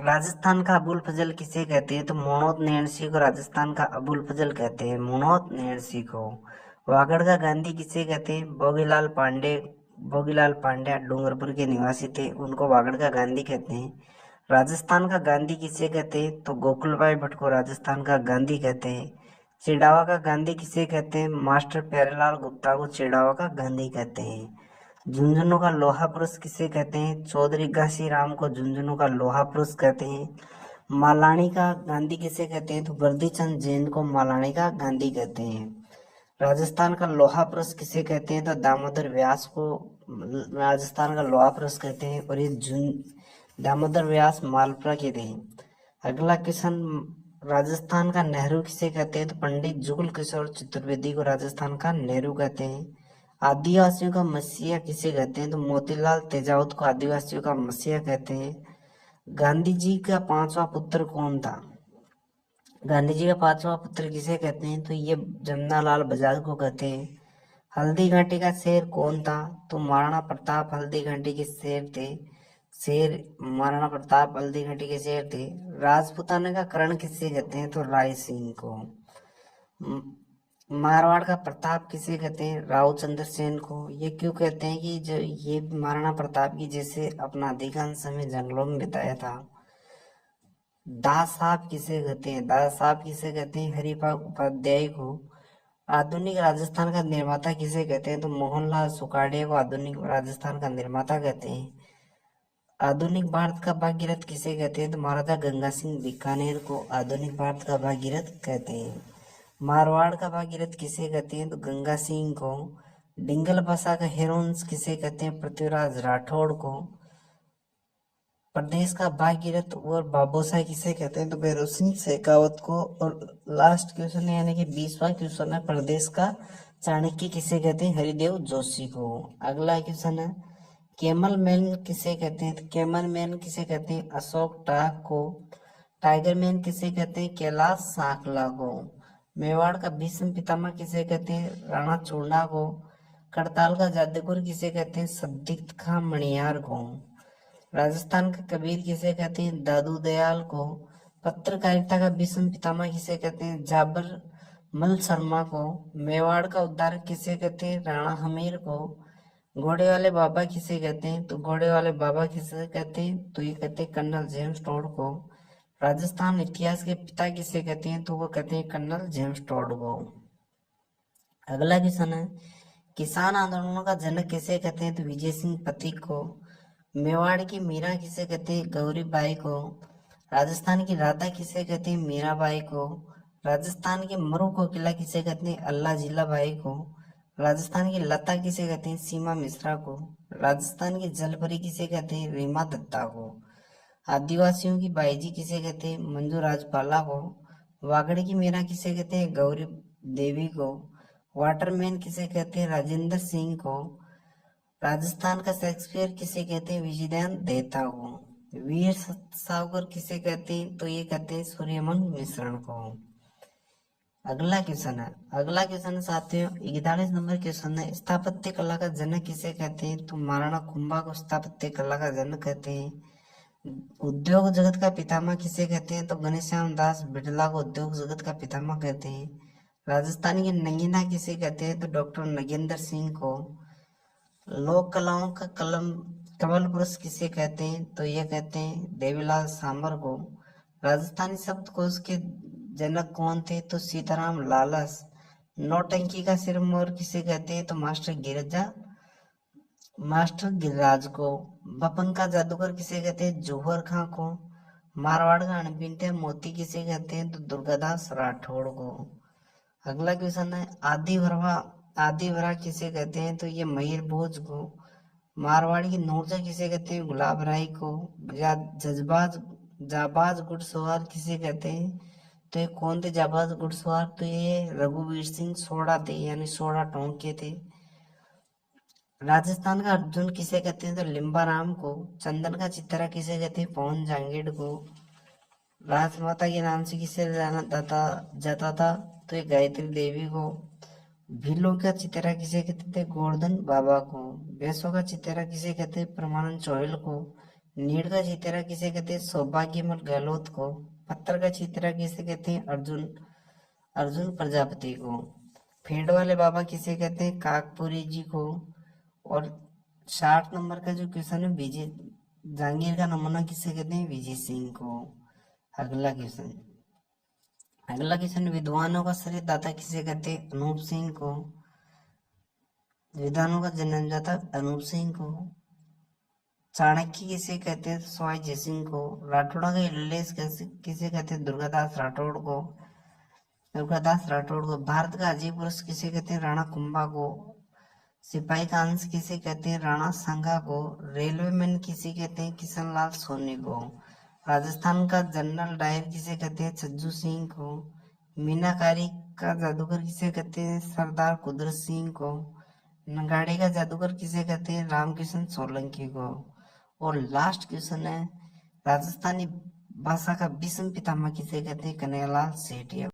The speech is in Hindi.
राजस्थान का अबुल फजल किसे कहते हैं? तो मोहम्मद नैन्सी को राजस्थान का अबुल फजल कहते हैं, मोहम्मद नैन्सी को। वागड़ का गांधी किसे कहते हैं? भोगीलाल पांडे। भोगीलाल पांड्या डूंगरपुर के निवासी थे, उनको वागड़ का गांधी कहते हैं। राजस्थान का गांधी किसे कहते हैं? तो गोकुलभाई भट्ट को राजस्थान का गांधी कहते हैं। चिड़ावा का गांधी किसे कहते हैं? मास्टर प्यारेलाल गुप्ता को चिड़ावा का गांधी कहते हैं। झुंझुनू का लोहा पुरुष किसे कहते हैं? चौधरी घासी राम को झुंझुनू का लोहा पुरुष कहते हैं। मालानी का गांधी किसे कहते हैं? तो वर्दी चंद जैन को मालानी का गांधी कहते हैं। राजस्थान का लोहा पुरुष किसे कहते हैं? तो दामोदर व्यास को राजस्थान का लोहा पुरुष कहते हैं। और ये दामोदर व्यास मालपुरा के थे। अगला क्वेश्चन, राजस्थान का नेहरू किसे कहते हैं? तो पंडित जुगल किशोर चतुर्वेदी को राजस्थान का नेहरू कहते हैं। आदिवासियों का मसीहा किसे कहते हैं? तो मोतीलाल तेजावत को आदिवासियों का मसीहा कहते हैं। गांधी जी का पांचवा पुत्र कौन था? गांधी जी का पांचवा पुत्र किसे कहते हैं? तो ये जमनालाल बजाज को कहते हैं। हल्दी घाटी का शेर कौन था? तो महाराणा प्रताप हल्दी घाटी के शेर थे। शेर महाराणा प्रताप हल्दी घाटी के शेर थे। राजपूताना का करण किसे कहते हैं? तो राय सिंह को। मारवाड़ का प्रताप किसे कहते हैं? राव चंद्र सेन को। ये क्यों कहते हैं कि जो ये महाराणा प्रताप की जैसे अपना अधिकांश समय जंगलों में बिताया था। दास साहब किसे कहते हैं? दास साहब किसे कहते हैं? हरिपाल उपाध्याय को। आधुनिक राजस्थान का निर्माता किसे कहते हैं? तो मोहनलाल सुखाड़िया को आधुनिक राजस्थान का निर्माता कहते हैं। आधुनिक भारत का भागीरथ किसे कहते हैं? तो महाराजा गंगा सिंह बीकानेर को आधुनिक भारत का भागीरथ कहते हैं। मारवाड़ का भागीरथ किसे कहते हैं? तो गंगा सिंह को। डिंगल बसा का हेरोन्स किसे कहते हैं? पृथ्वीराज राठौड़ को। प्रदेश का भागीरथ और बाबूसाही किसे कहते हैं? तो भैरव सिंह शेखावत को। और लास्ट क्वेश्चन है यानी कि 20वां क्वेश्चन है, प्रदेश का चाणक्य किसे कहते हैं? हरिदेव जोशी को। अगला क्वेश्चन है, कैमल मैन किसे कहते हैं? तो कैमल मैन किसे कहते हैं? अशोक टाक को। टाइगर मैन किसे कहते हैं? कैलाश साकला को। मेवाड़ का भीष्म पितामह किसे कहते हैं? राणा चूरना को। करताल का जादूगर किसे कहते हैं? सद्दिक खां मणियार को। राजस्थान का कबीर किसे कहते हैं? दादू दयाल को। पत्रकारिता का भीष्म पितामह किसे कहते हैं? जाबर मल शर्मा को। मेवाड़ का उद्धारक किसे कहते हैं? राणा हमीर को। घोड़े वाले बाबा किसे कहते हैं? तो घोड़े वाले बाबा किसे कहते हैं? तो ये कहते हैं कर्नल जेम्स टोड को। राजस्थान इतिहास के पिता किसे कहते हैं? तो वो कहते हैं कर्नल जेम्स टोड को। अगला क्वेश्चन है, किसान आंदोलनों का जनक किसे कहते हैं? तो विजय सिंह पथिक को। मेवाड़ की मीरा किसे कहते हैं? गौरी बाई को। राजस्थान की राधा किसे कहते हैं? मीराबाई को। राजस्थान की मरु को किला किसे कहते हैं? अल्लाह जिला बाई को। राजस्थान की लता किसे कहते हैं? सीमा मिश्रा को। राजस्थान की जलपरी किसे कहते हैं? रीमा दत्ता को। आदिवासियों की बाईजी किसे कहते हैं? मंजू राजपाला को। वागड़ की मीरा किसे कहते हैं? गौरी देवी को। वाटरमैन किसे कहते हैं? राजेंद्र सिंह को। राजस्थान का शेक्सपियर किसे कहते हैं? विजयदान देता को। वीर सावरकर किसे कहते हैं? तो ये कहते हैं सूर्यमन मिश्रण को। अगला क्वेश्चन है साथियों, 41 नंबर क्वेश्चन है, स्थापत्य कला का जनक किसे कहते हैं? तो महाराणा कुंभा को स्थापत्य कला का जनक कहते हैं। उद्योग जगत का पितामह किसे कहते हैं? तो घनश्याम दास बिड़ला को उद्योग जगत का पितामह कहते हैं। राजस्थान की नगीना किसे कहते हैं? तो डॉक्टर नगेंद्र सिंह को। लोक कलाओं का कमल पुरुष किसे कहते हैं? तो ये कहते हैं देवीलाल सांबर को। राजस्थानी शब्दकोश के जनक कौन थे? तो सीताराम लालस। नौटंकी का सिर मोर किसे कहते हैं? तो मास्टर गिरिराज को। बपन का जादूगर किसे कहते हैं? जौहर खां को। मारवाड़ का अनबिंटे मोती किसे कहते हैं? तो दुर्गादास राठौड़ को। अगला क्वेश्चन है, आदि वरा किसे कहते हैं? तो ये मयूर भोज को। मारवाड़ी की नौरजा किसे कहते हैं? गुलाब राय को। जजबाज जाबाज घुड़सवार किसे कहते हैं? तो ये कौन थे जाबाज घुड़सवार? तो ये रघुवीर सिंह सोढ़ा थे, यानी सोढ़ा टोंक के थे। राजस्थान का अर्जुन किसे कहते हैं? तो लिम्बाराम को। चंदन का चित्रा किसे कहते हैं? पवन जांगीड़ को। राजमाता के नाम से किसे जाना जाता था? तो ये गायत्री देवी को। भीलों का चित्रा किसे कहते थे? गोवर्धन बाबा को। भैंसों का चित्रा किसे कहते हैं? परमानंद चौहान को। नीड का चित्रा किसे कहते हैं? सौभाग्यमल गहलोत को। पत्थर का चित्रा किसे कहते हैं? अर्जुन अर्जुन प्रजापति को। फेंड वाले बाबा किसे कहते हैं? काकपुरी जी को। और 60 नंबर का जो क्वेश्चन है, विजय जहांगीर का नमूना किसे कहते हैं? विजय सिंह को। अगला क्वेश्चन विद्वानों का श्रेयदाता किसे कहते हैं? अनूप सिंह को। विद्वानों का जन्मदाता अनूप सिंह को। चाणक्य किसे कहते हैं? सवाई जयसिंह को। राठौड़ा का इल्लेस किसे कहते हैं? दुर्गादास राठौड़ को। भारत का अजय पुरुष किसे कहते हैं? राणा कुंभा को। सिपाही का अंश किसे कहते हैं? राणा सांगा को। रेलवे मैन किसे कहते हैं? किशन लाल सोनी को। राजस्थान का जनरल डायर किसे कहते हैं? छज्जू सिंह को। मीनाकारी का जादूगर किसे कहते हैं? सरदार कुदरत सिंह को। नगाड़े का जादूगर किसे कहते हैं? रामकिशन सोलंकी को। और लास्ट क्वेश्चन है, राजस्थानी भाषा का विश्व पितामह किसे कहते हैं? कन्हैयालाल सेठिया।